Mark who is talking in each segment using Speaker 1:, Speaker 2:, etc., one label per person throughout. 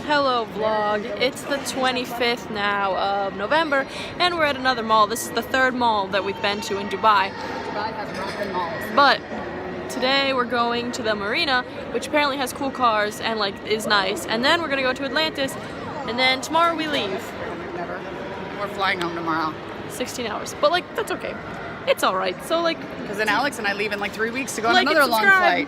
Speaker 1: Hello vlog, it's the 25th now of November and we're at another mall. This is the third mall that we've been to in Dubai.
Speaker 2: Dubai has rockin' malls.
Speaker 1: But today we're going to the marina, which apparently has cool cars and like is nice. And then we're gonna go to Atlantis and then tomorrow we leave.
Speaker 2: Never. We're flying home tomorrow.
Speaker 1: 16 hours, but like that's okay. It's alright, so like...
Speaker 2: Because then Alex and I leave in like 3 weeks to go on
Speaker 1: like
Speaker 2: another long flight.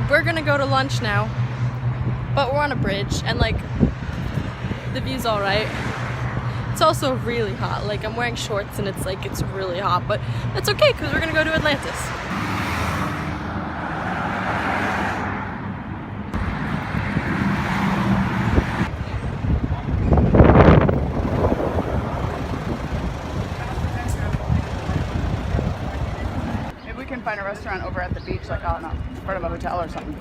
Speaker 1: We're gonna go to lunch now, but we're on a bridge and like the view's alright. It's also really hot, like I'm wearing shorts and it's like it's really hot, but that's okay because we're gonna go to Atlantis.
Speaker 2: Maybe we can find a restaurant over at the beach, like on a part of a hotel or something.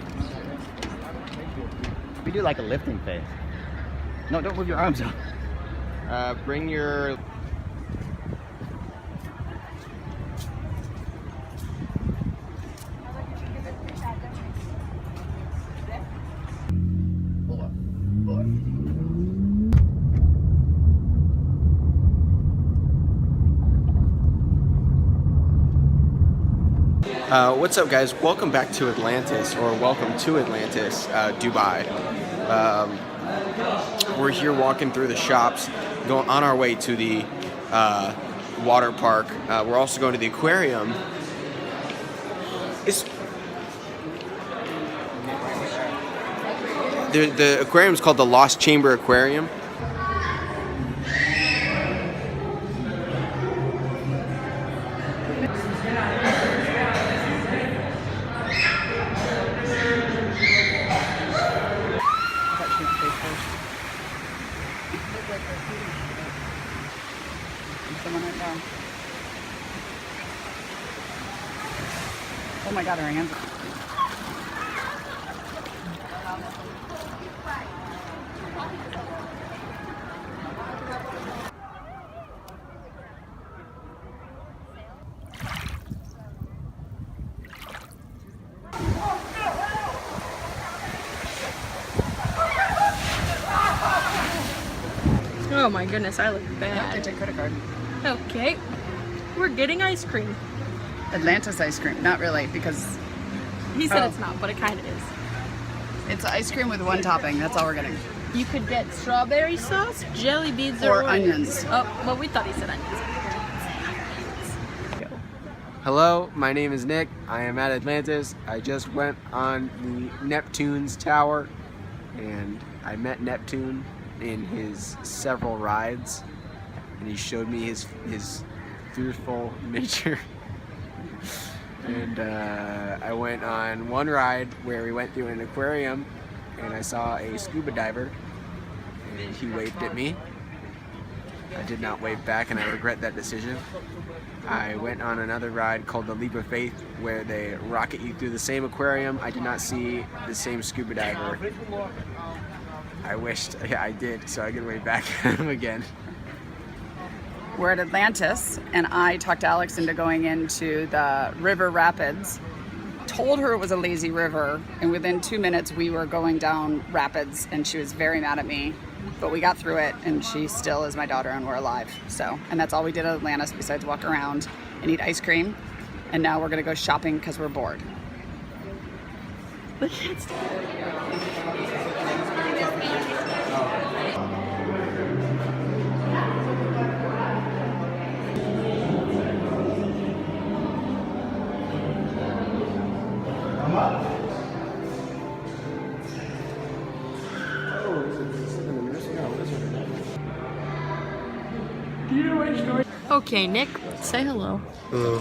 Speaker 3: We do like a lifting phase. No, don't move your arms up. Bring your... What's up, guys? Welcome back to Atlantis, or welcome to Atlantis, Dubai. We're here walking through the shops, going on our way to the water park. We're also going to the aquarium. The aquarium is called the Lost Chamber Aquarium.
Speaker 2: Oh my god, her hands.
Speaker 1: Oh my goodness, I look bad.
Speaker 2: Take your credit card.
Speaker 1: Okay, we're getting ice cream.
Speaker 2: Atlantis ice cream. Not really, because
Speaker 1: He said it's not, but it kind of is.
Speaker 2: it's ice cream with one topping. That's all we're getting.
Speaker 1: You could get strawberry sauce, jelly beans,
Speaker 2: Or onions.
Speaker 1: Oh, well, we thought he said onions.
Speaker 3: Hello, my name is Nick. I am at Atlantis. I just went on the Neptune's tower, and I met Neptune in his several rides, and he showed me his fearful nature. And I went on one ride where we went through an aquarium, and I saw a scuba diver, and he waved at me. I did not wave back, and I regret that decision. I went on another ride called the Leap of Faith, where they rocket you through the same aquarium. I did not see the same scuba diver. I wished I did, so I could wave back at him again.
Speaker 2: We're at Atlantis, and I talked Alex into going into the river rapids. Told her it was a lazy river, and within 2 minutes we were going down rapids, and she was very mad at me. But we got through it, and she still is my daughter, and we're alive. So, and that's all we did at Atlantis besides walk around and eat ice cream. And now we're gonna go shopping because we're bored.
Speaker 1: Okay, Nick, say hello.
Speaker 3: Hello.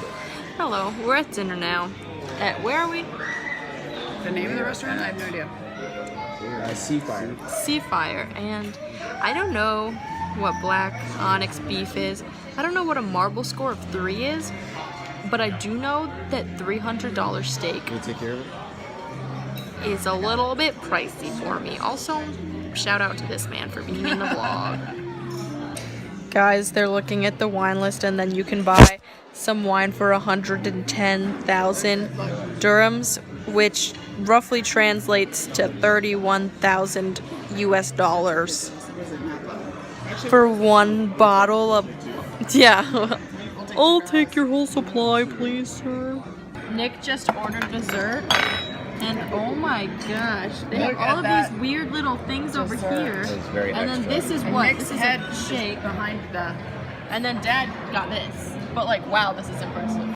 Speaker 1: Hello, we're at dinner now. At where are we?
Speaker 2: The name of the restaurant? I have no idea.
Speaker 3: Seafire.
Speaker 1: Seafire, and I don't know what black onyx beef is. I don't know what a marble score of 3 is, But I do know that $300 steak
Speaker 3: Can you take care of it?
Speaker 1: is a little bit pricey for me. Also, shout out to this man for being in the vlog. Guys, they're looking at the wine list, and then you can buy some wine for 110,000 dirhams, which roughly translates to 31,000 US dollars for one bottle of, yeah. I'll take your whole supply, please, sir. Nick just ordered dessert, and oh my gosh, they have all of these weird little things over here. And then this is what? This is a shake
Speaker 2: behind the.
Speaker 1: And then Dad got this. But like, wow, this is impressive.